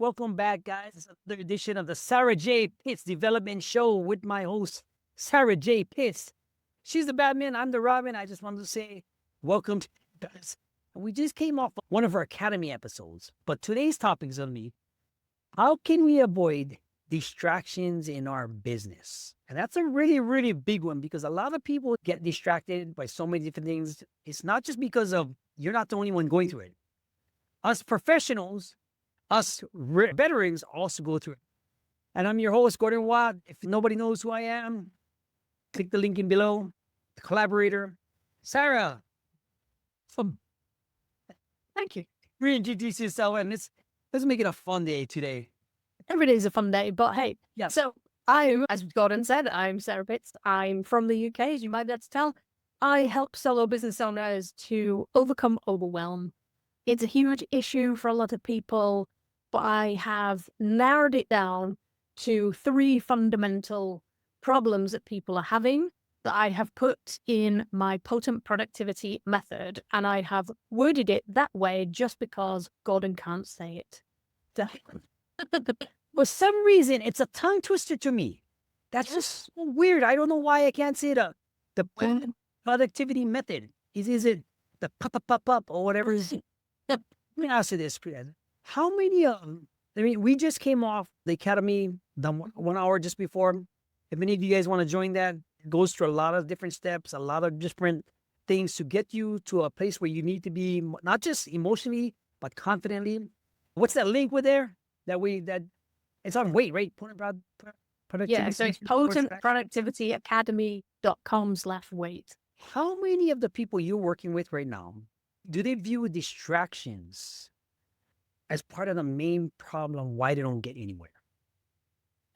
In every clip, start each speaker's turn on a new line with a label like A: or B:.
A: Welcome back, guys. It's another edition of the Sarah J. Pitts Development Show with my host, Sarah J. Pitts. She's the Batman, I'm the Robin. I just wanted to say welcome to you guys. We just came off one of our Academy episodes, but today's topic is going to be how can we avoid distractions in our business? And that's a really, really big one because a lot of people get distracted by so many different things. It's not just because of you're not the only one going through it. Us professionals, us veterans also go through it. And I'm your host, Gordon Wat. If nobody knows who I am, click the link in below. The collaborator, Sarah.
B: Thank you.
A: Reintroduce yourself, and let's make it a fun day today.
B: Every day is a fun day, but hey,
A: Yeah.
B: So as Gordon said, I'm Sarah Pitts. I'm from the UK, as you might be able to tell. I help solo business owners to overcome overwhelm. It's a huge issue for a lot of people, but I have narrowed it down to 3 fundamental problems that people are having that I have put in my potent productivity method, and I have worded it that way just because Gordon can't say it.
A: For some reason, it's a tongue twister to me. That's just so weird. I don't know why I can't say the productivity method. Is it the pop or whatever? Let me ask you this, Priya. How many we just came off the Academy the 1 hour just before. If any of you guys want to join that, it goes through a lot of different steps, a lot of different things to get you to a place where you need to be, not just emotionally, but confidently. What's that link with there? That it's on weight, right? Productivity.
B: Yeah, so it's potentproductivityacademy.com/weight.
A: How many of the people you're working with right now, do they view distractions as part of the main problem why they don't get anywhere?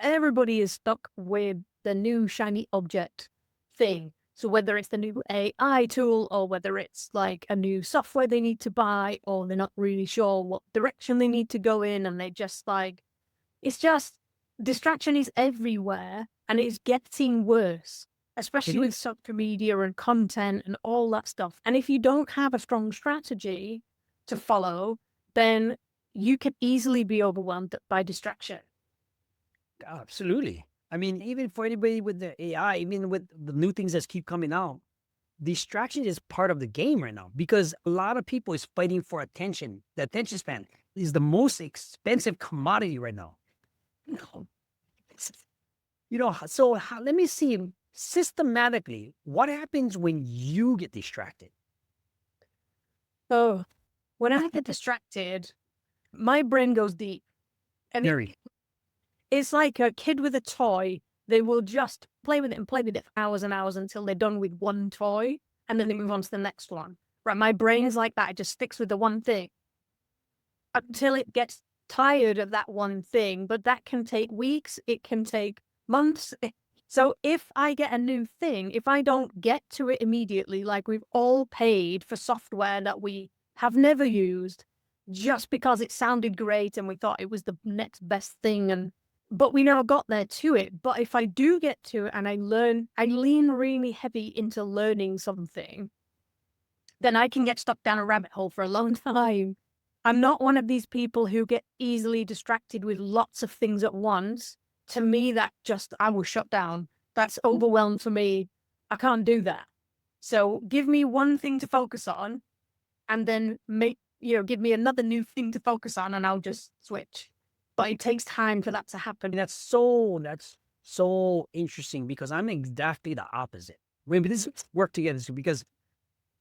B: Everybody is stuck with the new shiny object thing. So whether it's the new AI tool or whether it's like a new software they need to buy, or they're not really sure what direction they need to go in, and they just it's just distraction is everywhere and it's getting worse, especially with social media and content and all that stuff. And if you don't have a strong strategy to follow, then you can easily be overwhelmed by distraction.
A: Absolutely. I mean, even for anybody with the AI, even with the new things that keep coming out, distraction is part of the game right now because a lot of people is fighting for attention. The attention span is the most expensive commodity right now. So let me see systematically what happens when you get distracted.
B: So when I get distracted, my brain goes deep. And it's like a kid with a toy. They will just play with it and play with it for hours and hours until they're done with one toy, and then they move on to the next one. Right? My brain is like that. It just sticks with the one thing until it gets tired of that one thing. But that can take weeks. It can take months. So if I get a new thing, if I don't get to it immediately, like we've all paid for software that we have never used just because it sounded great and we thought it was the next best thing, but we never got there to it. But if I do get to it and I lean really heavy into learning something, then I can get stuck down a rabbit hole for a long time. I'm not one of these people who get easily distracted with lots of things at once. To me, I will shut down. That's overwhelmed for me. I can't do that. So give me one thing to focus on and then give me another new thing to focus on and I'll just switch. But it takes time for that to happen.
A: That's so interesting because I'm exactly the opposite. Maybe this work together because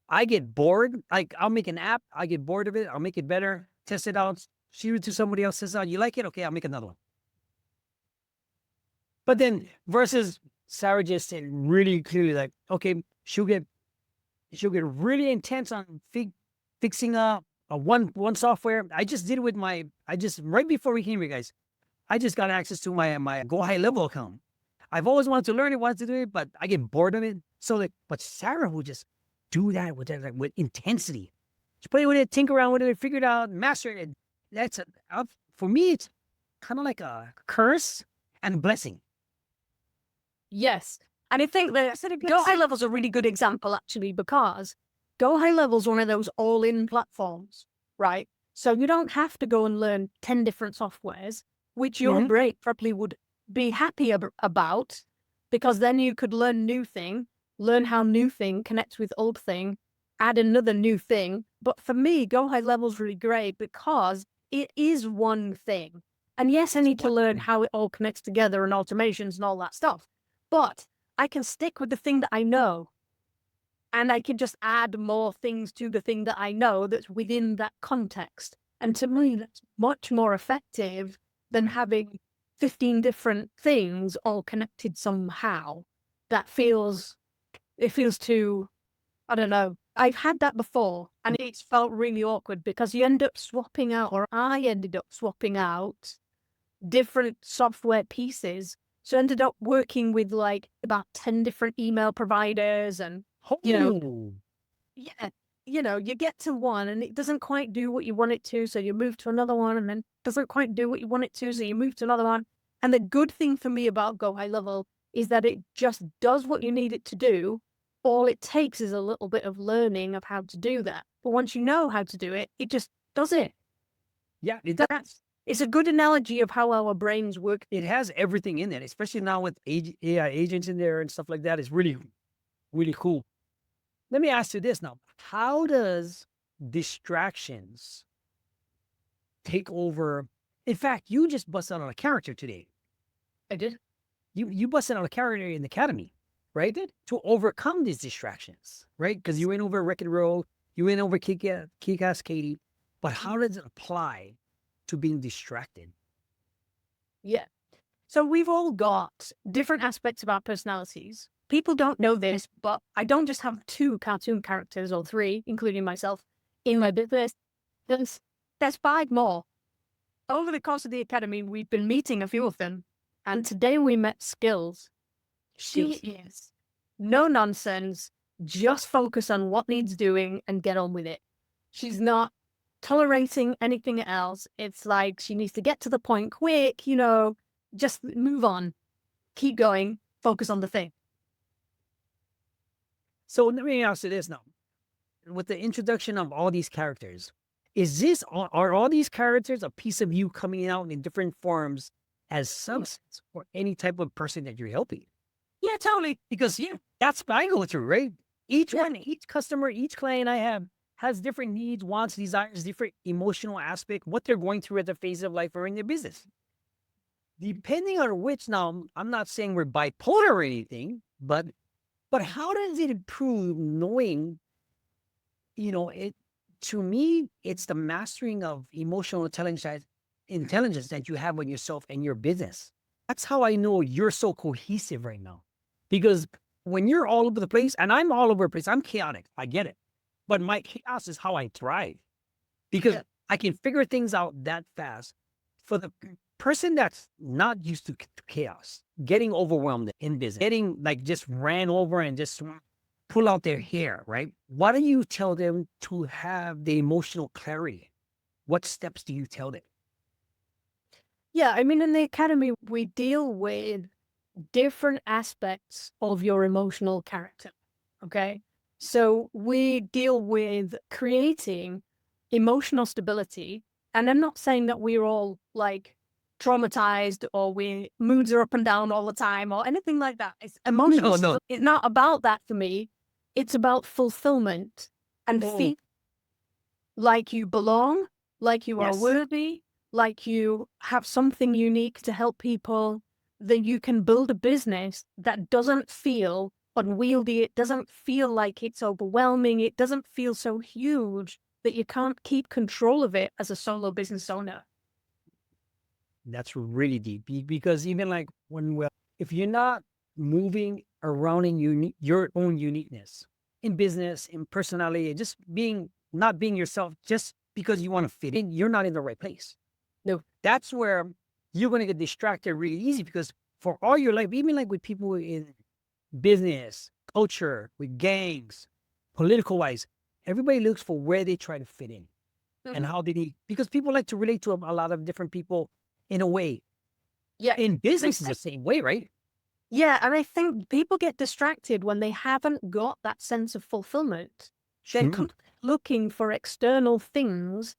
A: I get bored. Like I'll make an app, I get bored of it, I'll make it better, test it out, shoot it to somebody else, says, "Oh, you like it? Okay, I'll make another one." But then versus Sarah just said really clearly, like, okay, she'll get really intense on fixing a one software. I just did it with right before we came here, guys. I just got access to my Go High Level account. I've always wanted to learn it, wanted to do it, but I get bored of it. So but Sarah will just do that with intensity. She play with it, tinker around with it, figure it out, master it. That's for me. It's kind of like a curse and a blessing.
B: Yes. And I think that Go High Level is a really good example, actually, because Go High Level is one of those all-in platforms, right? So you don't have to go and learn 10 different softwares, which your
A: Mhm.
B: brain probably would be happy about, because then you could learn new thing, learn how new thing connects with old thing, add another new thing. But for me, Go High Level is really great because it is one thing. And yes, I need to
A: What
B: learn
A: thing?
B: how it all connects together and automations and all that stuff. But I can stick with the thing that I know. And I can just add more things to the thing that I know that's within that context. And to me, that's much more effective than having 15 different things all connected somehow. It feels too, I don't know. I've had that before and it's felt really awkward because you end up swapping out, or I ended up swapping out different software pieces. So I ended up working with like about 10 different email providers and, you know,
A: Oh,
B: yeah, you get to one and it doesn't quite do what you want it to, so you move to another one, and then it doesn't quite do what you want it to, so you move to another one. And the good thing for me about Go High Level is that it just does what you need it to do. All it takes is a little bit of learning of how to do that. But once you know how to do it, it just does it.
A: yeah, it does.
B: It's a good analogy of how our brains work.
A: It has everything in it, especially now with AI agents in there and stuff like that. It's really, really cool. Let me ask you this now. How does distractions take over? In fact, you just busted on a character today.
B: I did.
A: You busted on a character in the academy, right? To overcome these distractions, right? Because you went over Wreck and Roll, you went over Kick-Ass Katie, but how does it apply to being distracted?
B: Yeah. So we've all got different aspects of our personalities. People don't know this, but I don't just have 2 cartoon characters or 3, including myself, in my business. There's 5 more. Over the course of the academy, we've been meeting a few of them. And today we met Skills. She is no nonsense, just focus on what needs doing and get on with it. She's not tolerating anything else. It's like she needs to get to the point quick, just move on, keep going, focus on the thing.
A: So let me ask you this now. With the introduction of all these characters, are all these characters a piece of you coming out in different forms as substance or any type of person that you're helping?
B: Yeah, totally.
A: Because that's what I go through, right? Each one, each customer, each client I have has different needs, wants, desires, different emotional aspect, what they're going through at the phase of life or in their business. Depending on which, now I'm not saying we're bipolar or anything, but how does it improve knowing, it to me, it's the mastering of emotional intelligence that you have with yourself and your business. That's how I know you're so cohesive right now. Because when you're all over the place, and I'm all over the place, I'm chaotic. I get it. But my chaos is how I thrive. Because I can figure things out that fast. For the person that's not used to chaos, getting overwhelmed in business, getting like just ran over and just pull out their hair, right? What do you tell them to have the emotional clarity? What steps do you tell them?
B: Yeah, I mean, in the academy, we deal with different aspects of your emotional character. Okay. So we deal with creating emotional stability. And I'm not saying that we're all like traumatized or we moods are up and down all the time or anything like that. It's emotional.
A: No.
B: It's not about that for me. It's about fulfillment and feel like you belong, like you are worthy, like you have something unique to help people, that you can build a business that doesn't feel unwieldy. It doesn't feel like it's overwhelming. It doesn't feel so huge that you can't keep control of it as a solo business owner.
A: That's really deep because even like if you're not moving around in your own uniqueness in business, in personality, just not being yourself just because you want to fit in, you're not in the right place.
B: No.
A: That's where you're going to get distracted really easy because for all your life, even like with people in business, culture, with gangs, political wise, everybody looks for where they try to fit in and how because people like to relate to a lot of different people in a way.
B: Yeah.
A: In business is the same way, right?
B: Yeah. And I think people get distracted when they haven't got that sense of fulfillment. They're looking for external things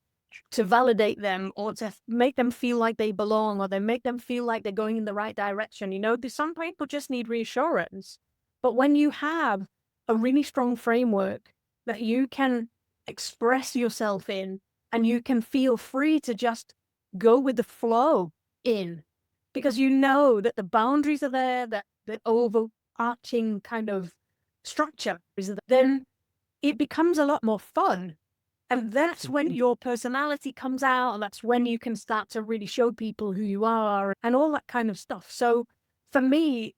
B: to validate them or to make them feel like they belong or they make them feel like they're going in the right direction. Some people just need reassurance. But when you have a really strong framework that you can express yourself in and you can feel free to just go with the flow in, because you know that the boundaries are there, that the overarching kind of structure is there, then it becomes a lot more fun. And that's when your personality comes out, and that's when you can start to really show people who you are and all that kind of stuff. So for me,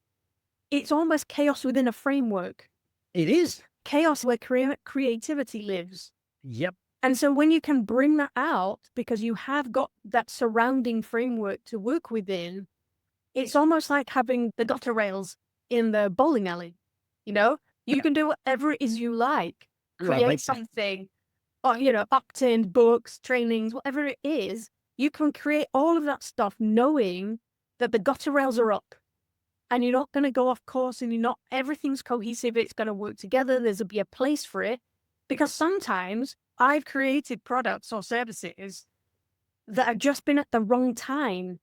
B: it's almost chaos within a framework.
A: It is.
B: Chaos where creativity lives.
A: Yep.
B: And so when you can bring that out because you have got that surrounding framework to work within, it's almost like having the gutter rails in the bowling alley. You can do whatever it is you like, create something, or, opt-in, books, trainings, whatever it is. You can create all of that stuff knowing that the gutter rails are up and you're not going to go off course and everything's cohesive. It's going to work together. There's be a place for it. Because sometimes I've created products or services that have just been at the wrong time.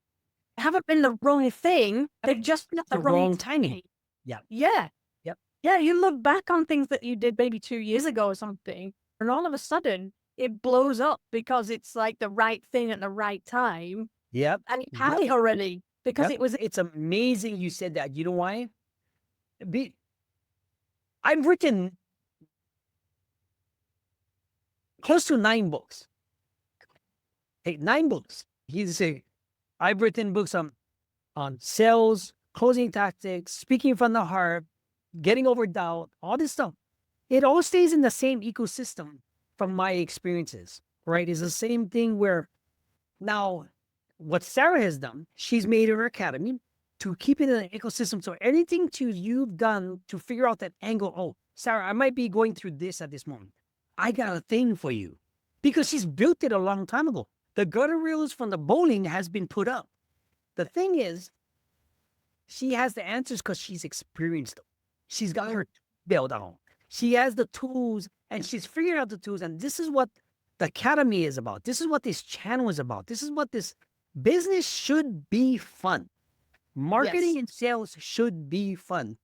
B: They haven't been the wrong thing. They've just been at the wrong timing.
A: Yeah.
B: Yeah.
A: Yep.
B: Yeah. You look back on things that you did maybe 2 years ago or something, and all of a sudden it blows up because it's like the right thing at the right time.
A: Yep.
B: And you had it already because
A: It's amazing you said that. You know why? I've written close to 9 books. Hey, 9 books. I've written books on sales, closing tactics, speaking from the heart, getting over doubt, all this stuff. It all stays in the same ecosystem from my experiences, right? It's the same thing where now what Sarah has done, she's made her academy to keep it in an ecosystem. So anything you've done to figure out that angle, oh, Sarah, I might be going through this at this moment. I got a thing for you. Because she's built it a long time ago. The gutter rails from the bowling has been put up. The thing is, she has the answers because she's experienced them. She's got her belt on. She has the tools and she's figured out the tools. And this is what the academy is about. This is what this channel is about. This is what this business should be fun. Marketing and sales should be fun.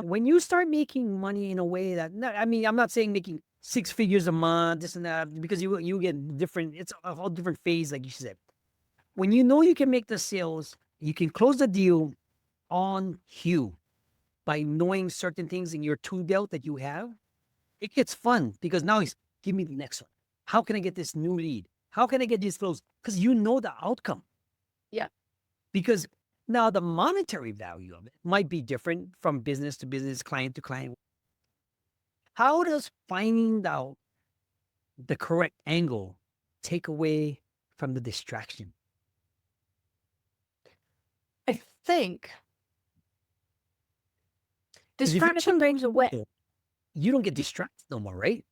A: When you start making money in a way that, I'm not saying making 6 figures a month, this and that, because you get different, it's a whole different phase, like you said. When you know you can make the sales, you can close the deal on cue by knowing certain things in your tool belt that you have, it gets fun because now it's, give me the next one. How can I get this new lead? How can I get these flows? Because you know the outcome.
B: Yeah.
A: Because now the monetary value of it might be different from business to business, client to client. How does finding out the correct angle take away from the distraction?
B: I think distraction goes away.
A: You don't get distracted no more, right?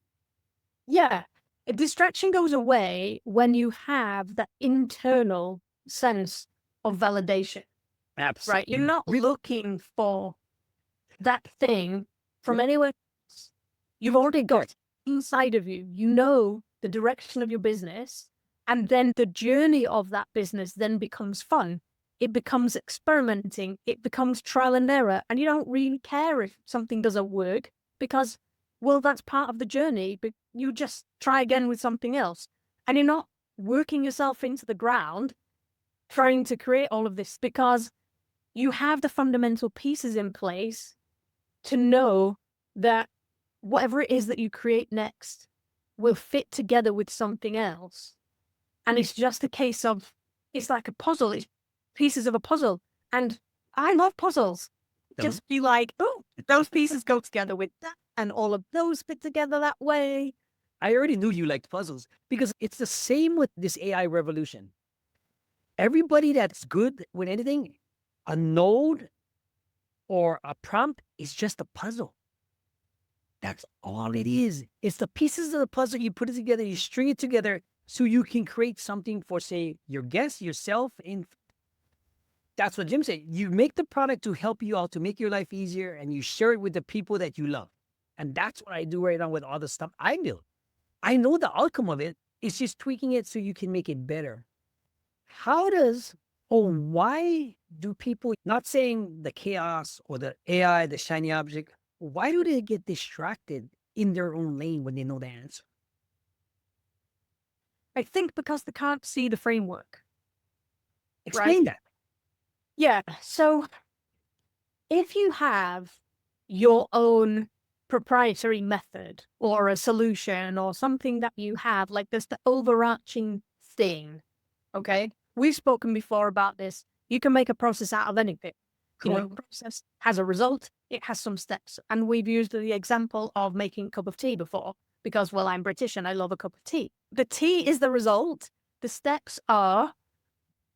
B: Yeah. A distraction goes away when you have that internal sense of validation.
A: Absolutely.
B: Right? You're not looking for that thing from anywhere else. You've already got it inside of you. You know the direction of your business, and then the journey of that business then becomes fun. It becomes experimenting. It becomes trial and error. And you don't really care if something doesn't work because, well, that's part of the journey. But you just try again with something else. And you're not working yourself into the ground trying to create all of this because you have the fundamental pieces in place to know that whatever it is that you create next will fit together with something else. And it's just a case of, it's like a puzzle. It's pieces of a puzzle. And I love puzzles. Just be like, oh, those pieces go together with that. And all of those fit together that way.
A: I already knew you liked puzzles because it's the same with this AI revolution. Everybody that's good with anything, a node or a prompt is just a puzzle. That's all it is. It's the pieces of the puzzle. You put it together, you string it together so you can create something for, say, your guest, yourself. That's what Jim said. You make the product to help you out, to make your life easier, and you share it with the people that you love. And that's what I do right now with all the stuff I build. I know the outcome of it It's just tweaking it so you can make it better. How does, or why do people, not saying the chaos or the AI, the shiny object, why do they get distracted in their own lane when they know the answer?
B: I think because they can't see the framework.
A: Explain that.
B: Yeah. So if you have your own proprietary method or a solution or something that you have, like there's the overarching thing, okay? We've spoken before about this. You can make a process out of anything. You know, a process has a result, it has some steps. And we've used the example of making a cup of tea before because, well, I'm British and I love a cup of tea. The tea is the result. The steps are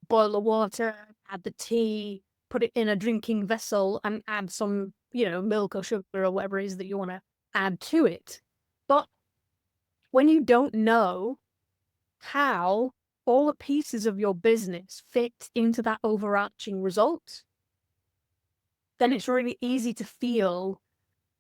B: boil the water, add the tea, put it in a drinking vessel and add some, milk or sugar or whatever it is that you want to add to it. But when you don't know how all the pieces of your business fit into that overarching result, then it's really easy to feel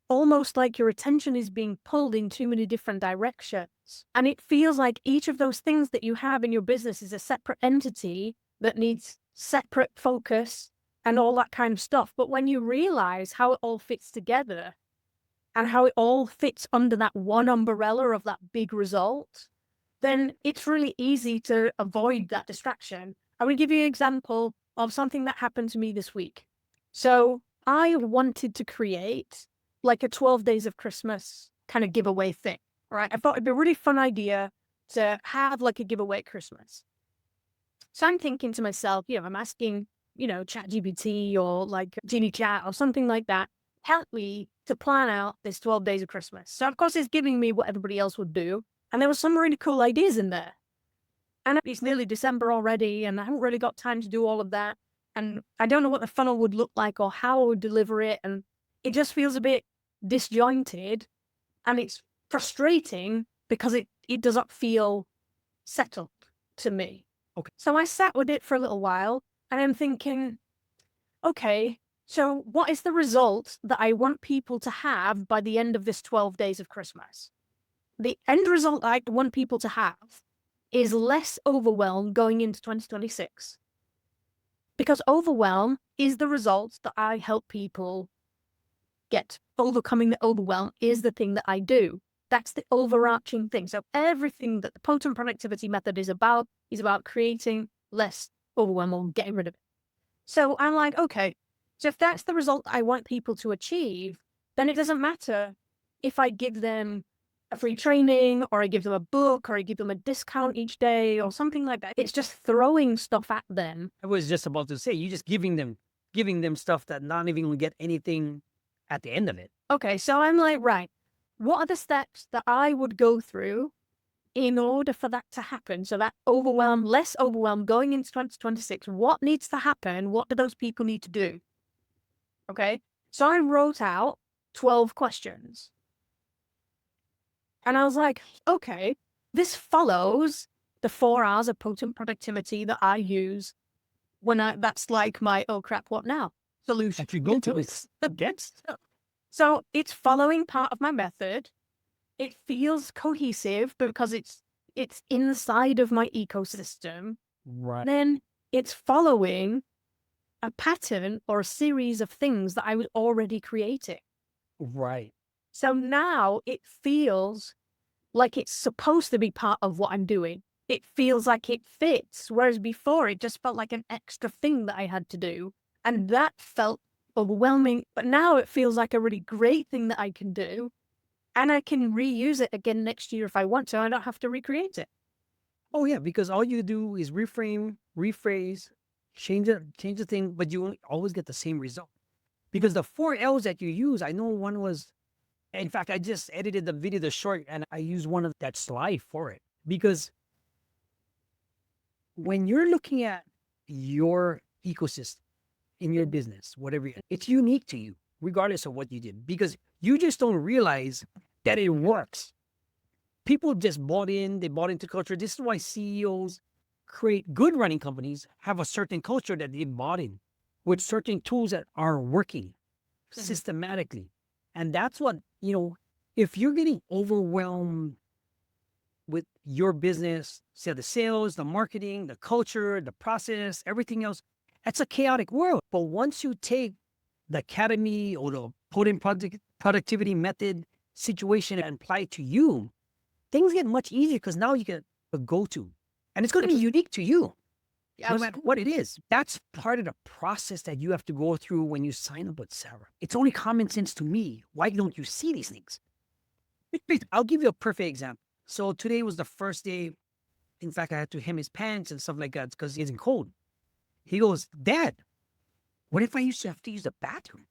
B: almost like your attention is being pulled in too many different directions. And it feels like each of those things that you have in your business is a separate entity that needs separate focus and all that kind of stuff. But when you realize how it all fits together and how it all fits under that one umbrella of that big result, then it's really easy to avoid that distraction. I will give you an example of something that happened to me this week. So I wanted to create like a 12 days of Christmas kind of giveaway thing, right? I thought it'd be a really fun idea to have like a giveaway at Christmas. So I'm thinking to myself, I'm asking, ChatGPT or like Genie Chat or something like that, help me to plan out this 12 days of Christmas. So of course it's giving me what everybody else would do. And there were some really cool ideas in there. And it's nearly December already and I haven't really got time to do all of that. And I don't know what the funnel would look like or how I would deliver it. And it just feels a bit disjointed and it's frustrating because it doesn't feel settled to me.
A: Okay.
B: So I sat with it for a little while and I'm thinking, okay, so what is the result that I want people to have by the end of this 12 days of Christmas? The end result I want people to have is less overwhelm going into 2026. Because overwhelm is the result that I help people get. Overcoming the overwhelm is the thing that I do. That's the overarching thing. So everything that the potent productivity method is about creating less overwhelm or getting rid of it. So I'm like, okay, so if that's the result I want people to achieve, then it doesn't matter if I give them a free training or I give them a book or I give them a discount each day or something like that. It's just throwing stuff at them.
A: I was just about to say, you're just giving them stuff that not even going to get anything at the end of it.
B: Okay, so I'm like, right, what are the steps that I would go through in order for that to happen? So that overwhelm, less overwhelm going into 2026, what needs to happen? What do those people need to do? Okay, so I wrote out 12 questions. And I was like, okay, this follows the 4 hours of potent productivity that I use when that's like my, oh crap, what now? Solution.
A: If you go to it,
B: So it's following part of my method. It feels cohesive because it's inside of my ecosystem.
A: right.
B: Then it's following a pattern or a series of things that I was already creating.
A: Right.
B: So now it feels like it's supposed to be part of what I'm doing. It feels like it fits. Whereas before it just felt like an extra thing that I had to do. And that felt overwhelming. But now it feels like a really great thing that I can do. And I can reuse it again next year if I want to. I don't have to recreate it.
A: Oh yeah, because all you do is reframe, rephrase, change the thing, but you always get the same result. Because the 4 L's that you use, I know one was, in fact, I just edited the video, the short, and I used one of that slide for it. Because when you're looking at your ecosystem in your business, whatever, it's unique to you, regardless of what you did, because you just don't realize that it works. People just they bought into culture. This is why CEOs create good running companies, have a certain culture that they bought in with certain tools that are working systematically. And that's what, if you're getting overwhelmed with your business, say the sales, the marketing, the culture, the process, everything else, it's a chaotic world. But once you take the academy or the potent productivity method situation and apply it to you, things get much easier because now you get a go-to. And it's going to be unique to you, no matter what it is. That's part of the process that you have to go through when you sign up with Sarah. It's only common sense to me. Why don't you see these things? I'll give you a perfect example. So today was the first day. In fact, I had to hem his pants and stuff like that because he's in cold. He goes, Dad, what if I used to have to use the bathroom?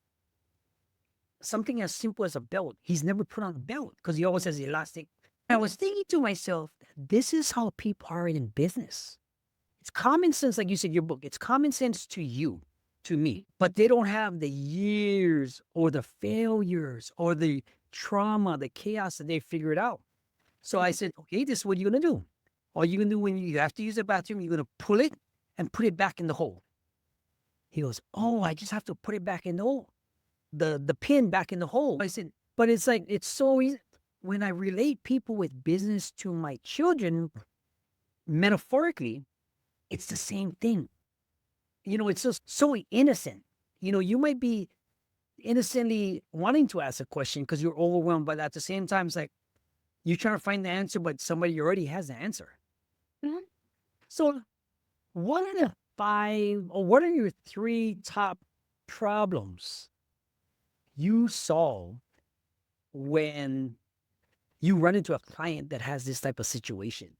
A: Something as simple as a belt. He's never put on a belt because he always has the elastic. I was thinking to myself, this is how people are in business. It's common sense, like you said, your book. It's common sense to you, to me, but they don't have the years or the failures or the trauma, the chaos that they figured out. So I said, okay, this is what you're going to do. All you're going to do when you have to use the bathroom, you're going to pull it and put it back in the hole. He goes, oh, I just have to put it back in the hole, the pin back in the hole. I said, but it's like, it's so easy. When I relate people with business to my children, metaphorically, it's the same thing. You know, it's just so innocent. You know, you might be innocently wanting to ask a question because you're overwhelmed, but at the same time, it's like you're trying to find the answer, but somebody already has the answer.
B: Mhm.
A: So, what are the 5 or what are your 3 top problems you solve when you run into a client that has this type of situation?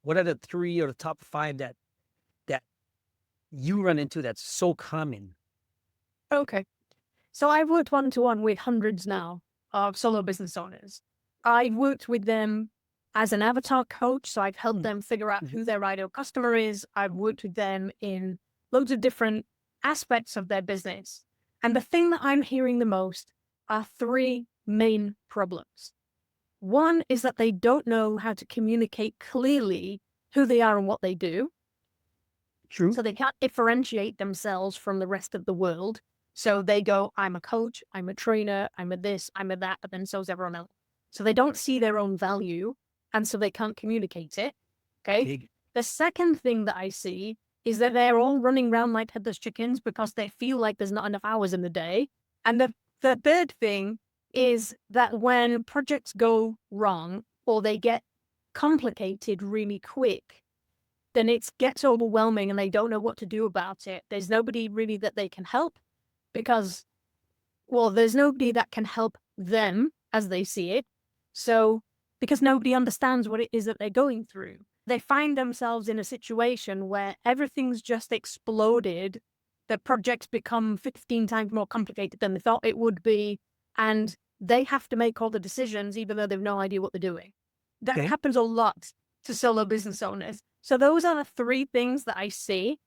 A: What are the 3 or the top 5 that you run into that's so common?
B: Okay. So I've worked one-to-one with hundreds now of solo business owners. I've worked with them as an avatar coach, so I've helped them figure out who their ideal customer is. I've worked with them in loads of different aspects of their business. And the thing that I'm hearing the most are 3 main problems. One is that they don't know how to communicate clearly who they are and what they do.
A: True.
B: So they can't differentiate themselves from the rest of the world. So they go, I'm a coach, I'm a trainer, I'm a this, I'm a that, but then so's everyone else. So they don't see their own value, and so they can't communicate it. Okay.
A: Big.
B: The second thing that I see is that they're all running around like headless chickens because they feel like there's not enough hours in the day. And the third thing is that when projects go wrong or they get complicated really quick, then it gets overwhelming and they don't know what to do about it. There's nobody really that they can help because, well, there's nobody that can help them as they see it. So, because nobody understands what it is that they're going through, they find themselves in a situation where everything's just exploded. The projects become 15 times more complicated than they thought it would be. And they have to make all the decisions, even though they've no idea what they're doing. That
A: Okay.
B: happens a lot to solo business owners. So those are the 3 things that I see.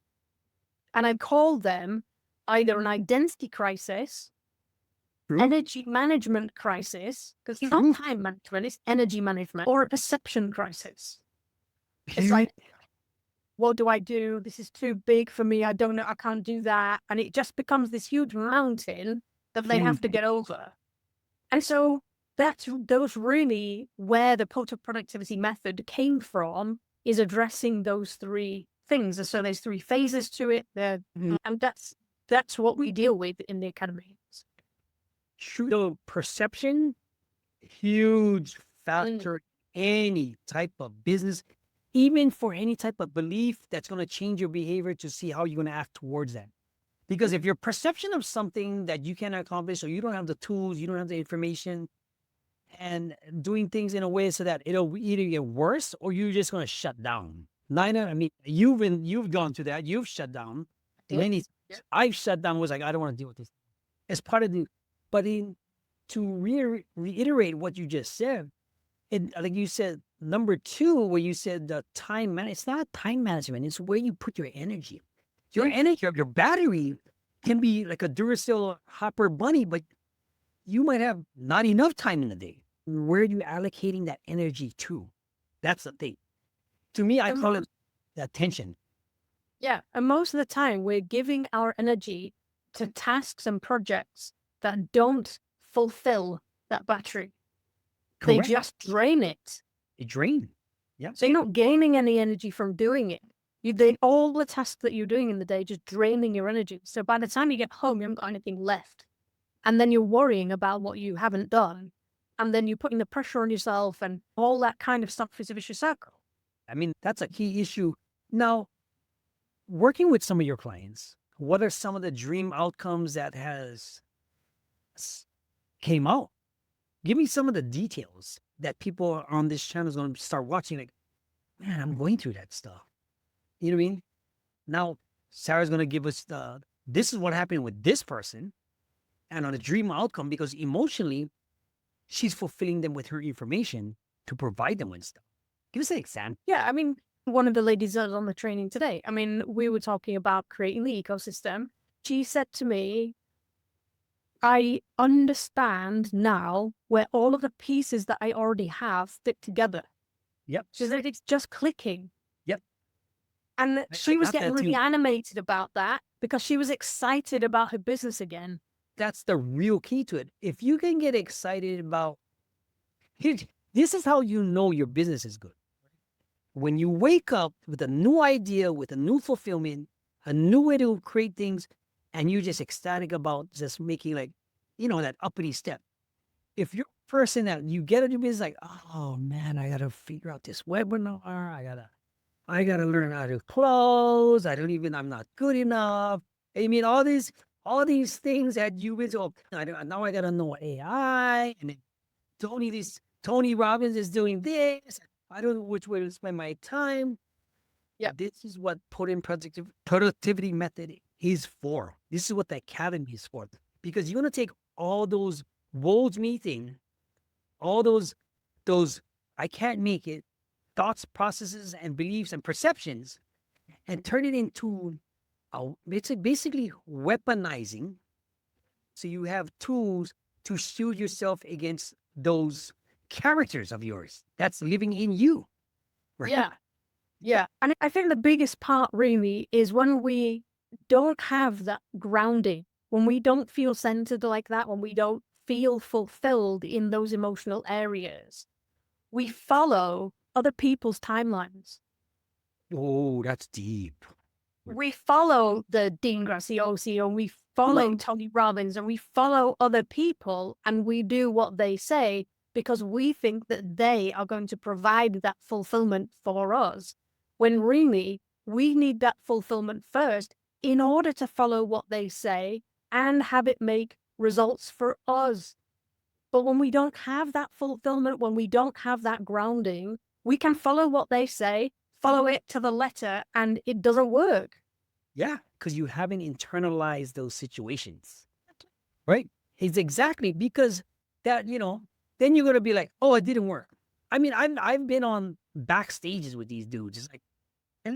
B: And I call them either an identity crisis,
A: True.
B: energy management crisis, because it's not time management, it's energy management, or a perception crisis. It's like, what do I do? This is too big for me. I don't know. I can't do that. And it just becomes this huge mountain that they have to get over. And so those really where the Potent Productivity method came from is addressing those 3 things. And so there's 3 phases to it. And that's what we deal with in the academy.
A: True. The perception, huge factor in any type of business, even for any type of belief that's going to change your behavior to see how you're going to act towards that. Because if your perception of something that you cannot accomplish, or you don't have the tools, you don't have the information, and doing things in a way so that it'll either get worse or you're just going to shut down. Nina, I mean, you've gone through that. You've shut down many. I've shut down. Was like, I don't want to deal with this. It's part of the. But to reiterate what you just said, and like you said, number 2, where you said the time management. It's not time management. It's where you put your energy. Your energy, your battery can be like a Duracell Hopper bunny, but you might have not enough time in the day. Where are you allocating that energy to? That's the thing. To me, I call it the attention.
B: Yeah. And most of the time, we're giving our energy to tasks and projects that don't fulfill that battery.
A: Correct.
B: They just drain it.
A: It drains. Yeah.
B: So you're not gaining any energy from doing it. All the tasks that you're doing in the day just draining your energy. So by the time you get home, you haven't got anything left. And then you're worrying about what you haven't done. And then you're putting the pressure on yourself, and all that kind of stuff is a vicious circle.
A: I mean, that's a key issue. Now, working with some of your clients, what are some of the dream outcomes that came out? Give me some of the details that people on this channel is going to start watching. Like, man, I'm going through that stuff. You know what I mean? Now, Sarah's going to give us this is what happened with this person and on a dream outcome, because emotionally, she's fulfilling them with her information to provide them with stuff. Give us an example.
B: Yeah, I mean, one of the ladies that was on the training today, I mean, we were talking about creating the ecosystem. She said to me, I understand now where all of the pieces that I already have fit together.
A: Yep.
B: She said it's just clicking.
A: Yep.
B: And she
A: I
B: was
A: got
B: getting
A: that
B: really
A: too.
B: animated about that because she was excited about her business again.
A: That's the real key to it. If you can get excited about, this is how you know your business is good. When you wake up with a new idea, with a new fulfillment, a new way to create things, and you're just ecstatic about just making like, that uppity step. If you're a person that you get into business like, oh man, I gotta figure out this webinar, I gotta learn how to close. I'm not good enough. I mean, all these things that you've been so now I gotta know AI, and then Tony Robbins is doing this. I don't know which way to spend my time.
B: Yeah.
A: This is what productivity method is for. This is what the academy is for. Because you're gonna take all those world's meeting, all those I can't make it, thoughts, processes, and beliefs and perceptions, and turn it into it's basically weaponizing. So you have tools to shield yourself against those characters of yours that's living in you. Right?
B: Yeah. Yeah. And I think the biggest part really is when we don't have that grounding, when we don't feel centered like that, when we don't feel fulfilled in those emotional areas, we follow other people's timelines.
A: Oh, that's deep.
B: We follow the Dean Graziosi, and we follow Tony Robbins, and we follow other people, and we do what they say because we think that they are going to provide that fulfillment for us, when really we need that fulfillment first in order to follow what they say and have it make results for us. But when we don't have that fulfillment, when we don't have that grounding, we can follow what they say, follow it to the letter, and it doesn't work.
A: Yeah, because you haven't internalized those situations. Right? It's exactly because that, then you're gonna be like, oh, it didn't work. I mean, I've been on backstages with these dudes. It's like,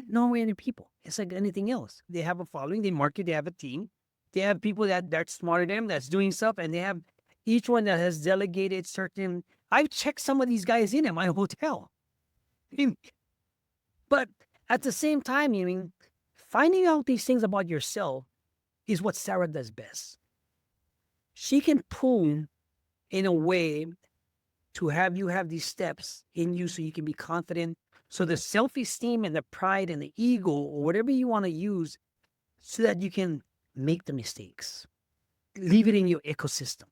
A: no any people. It's like anything else. They have a following, they market, they have a team, they have people that's smarter than them, that's doing stuff, and they have each one that has delegated certain. I've checked some of these guys in at my hotel. But at the same time, finding out these things about yourself is what Sarah does best. She can pull in a way to have you have these steps in you so you can be confident. So the self-esteem and the pride and the ego or whatever you want to use so that you can make the mistakes. Leave it in your ecosystem.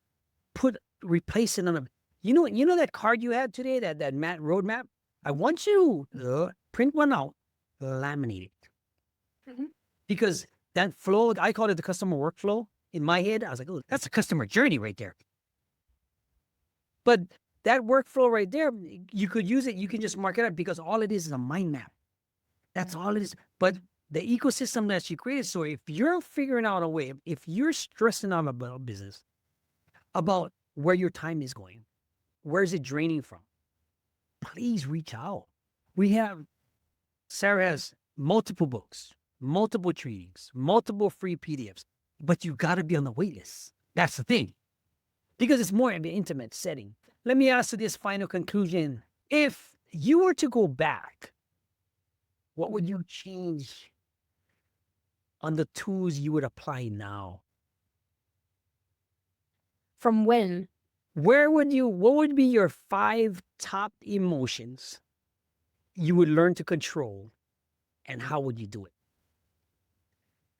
A: Replace it on you know that card you had today, that roadmap? I want you to print one out, laminate it.
B: Mm-hmm.
A: Because that flow, I call it the customer workflow. In my head, I was like, oh, that's a customer journey right there. But that workflow right there, you could use it. You can just mark it up because all it is a mind map. That's all it is. But the ecosystem that you created, so if you're figuring out a way, if you're stressing out about business, about where your time is going, where is it draining from, please reach out. Sarah has multiple books, multiple trainings, multiple free PDFs, but you got to be on the wait list. That's the thing. Because it's more of an intimate setting. Let me ask you this final conclusion. If you were to go back, what would you change on the tools you would apply now?
B: From when?
A: What would be your 5 top emotions you would learn to control, and how would you do it?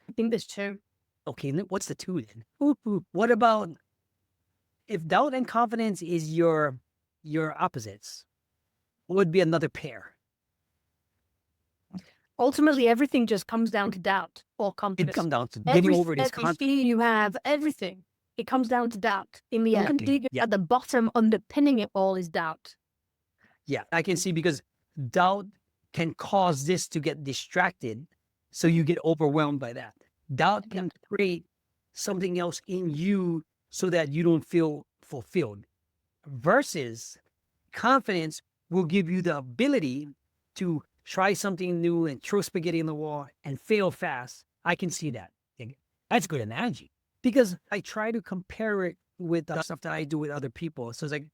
B: I think there's two.
A: Okay, what's the two then? What about if doubt and confidence is your opposites? What would be another pair?
B: Ultimately, everything just comes down to doubt or confidence.
A: It comes down to getting over this
B: every fear you have, everything. It comes down to doubt in the end.
A: Exactly. Yeah.
B: At the bottom, underpinning it all is doubt.
A: Yeah, I can see, because doubt can cause this to get distracted, so you get overwhelmed by that. Doubt can create something else in you so that you don't feel fulfilled. Versus confidence will give you the ability to try something new and throw spaghetti in the wall and fail fast. I can see that. That's a good analogy, because I try to compare it with the stuff that I do with other people. So it's like,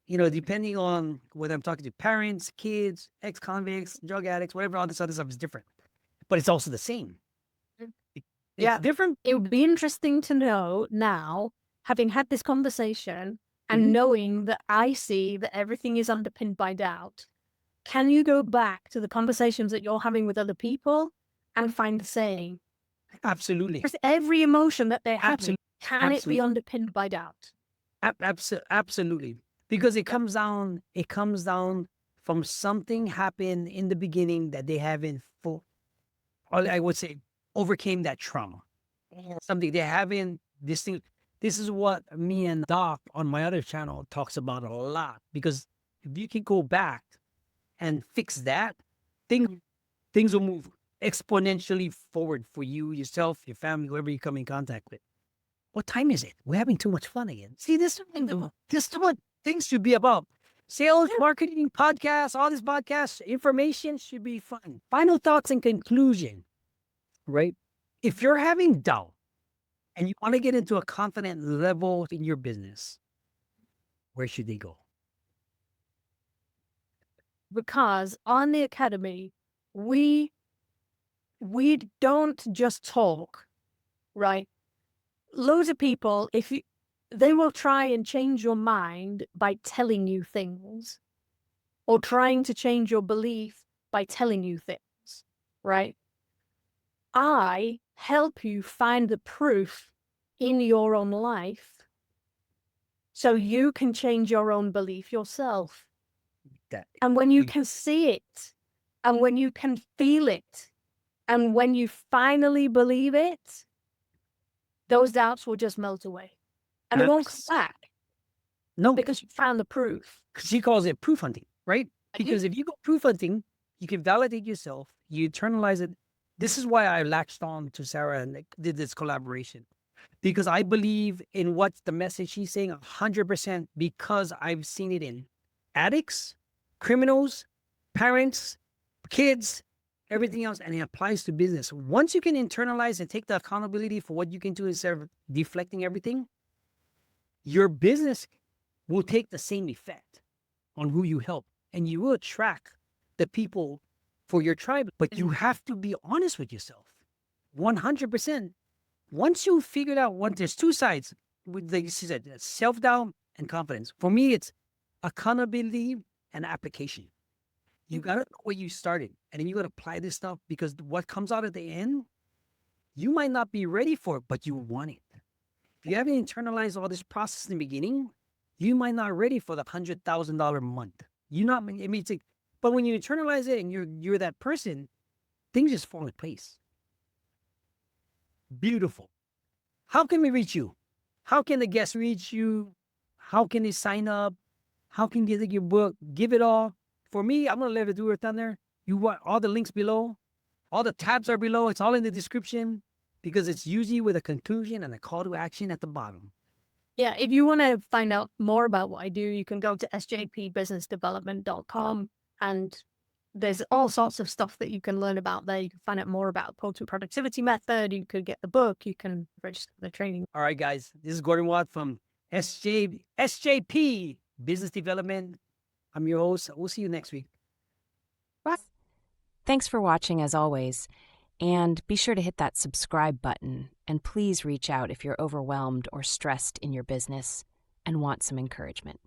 A: depending on whether I'm talking to parents, kids, ex-convicts, drug addicts, whatever, all this other stuff is different. But it's also the same.
B: Yeah.
A: Different.
B: It would be interesting to know now, having had this conversation and knowing that I see that everything is underpinned by doubt. Can you go back to the conversations that you're having with other people and find the same?
A: Absolutely.
B: Every emotion that they're having,
A: Absolutely.
B: can it be underpinned by doubt?
A: Absolutely. Because it comes down from something happened in the beginning that they haven't I would say overcame that trauma. Something they haven't this thing. This is what me and Doc on my other channel talks about a lot, because if you can go back and fix that, things will move exponentially forward for you, yourself, your family, whoever you come in contact with. What time is it? We're having too much fun again. See, this is what things should be about. Sales, marketing, podcasts, all these podcasts, information should be fun. Final thoughts and conclusion, right? If you're having doubt and you want to get into a confident level in your business, where should they go?
B: Because on the academy, we don't just talk, right? Loads of people, they will try and change your mind by telling you things, or trying to change your belief by telling you things, right? I help you find the proof in your own life so you can change your own belief yourself. And when you can see it, and when you can feel it, and when you finally believe it, those doubts will just melt away. And they won't come back.
A: No.
B: Because you found the proof.
A: She calls it proof hunting, right? Because if you go proof hunting, you can validate yourself, you internalize it. This is why I latched on to Sarah and did this collaboration. Because I believe in what the message she's saying 100%, because I've seen it in addicts, criminals, parents, kids, everything else, and it applies to business. Once you can internalize and take the accountability for what you can do instead of deflecting everything, your business will take the same effect on who you help, and you will attract the people for your tribe. But you have to be honest with yourself 100%. Once you figured out there's two sides, like you said, self-doubt and confidence. For me, it's accountability and application. You got to know where you started, and then you got to apply this stuff, because what comes out at the end, you might not be ready for it, but you want it. If you haven't internalized all this process in the beginning, you might not ready for the $100,000 a month. But when you internalize it and you're that person, things just fall in place. Beautiful. How can we reach you? How can the guests reach you? How can they sign up? How can they get your book? Give it all. For me, I'm going to let it do her thunder. You want all the links below. All the tabs are below. It's all in the description, because it's usually with a conclusion and a call to action at the bottom.
B: Yeah, if you want to find out more about what I do, you can go to sjpbusinessdevelopment.com, and there's all sorts of stuff that you can learn about there. You can find out more about the productivity method. You could get the book. You can register for the training.
A: All right, guys. This is Gordon Wat from SJP Business Development. I'm your host. We'll see you next week.
C: Bye. Thanks for watching, as always. And be sure to hit that subscribe button. And please reach out if you're overwhelmed or stressed in your business and want some encouragement.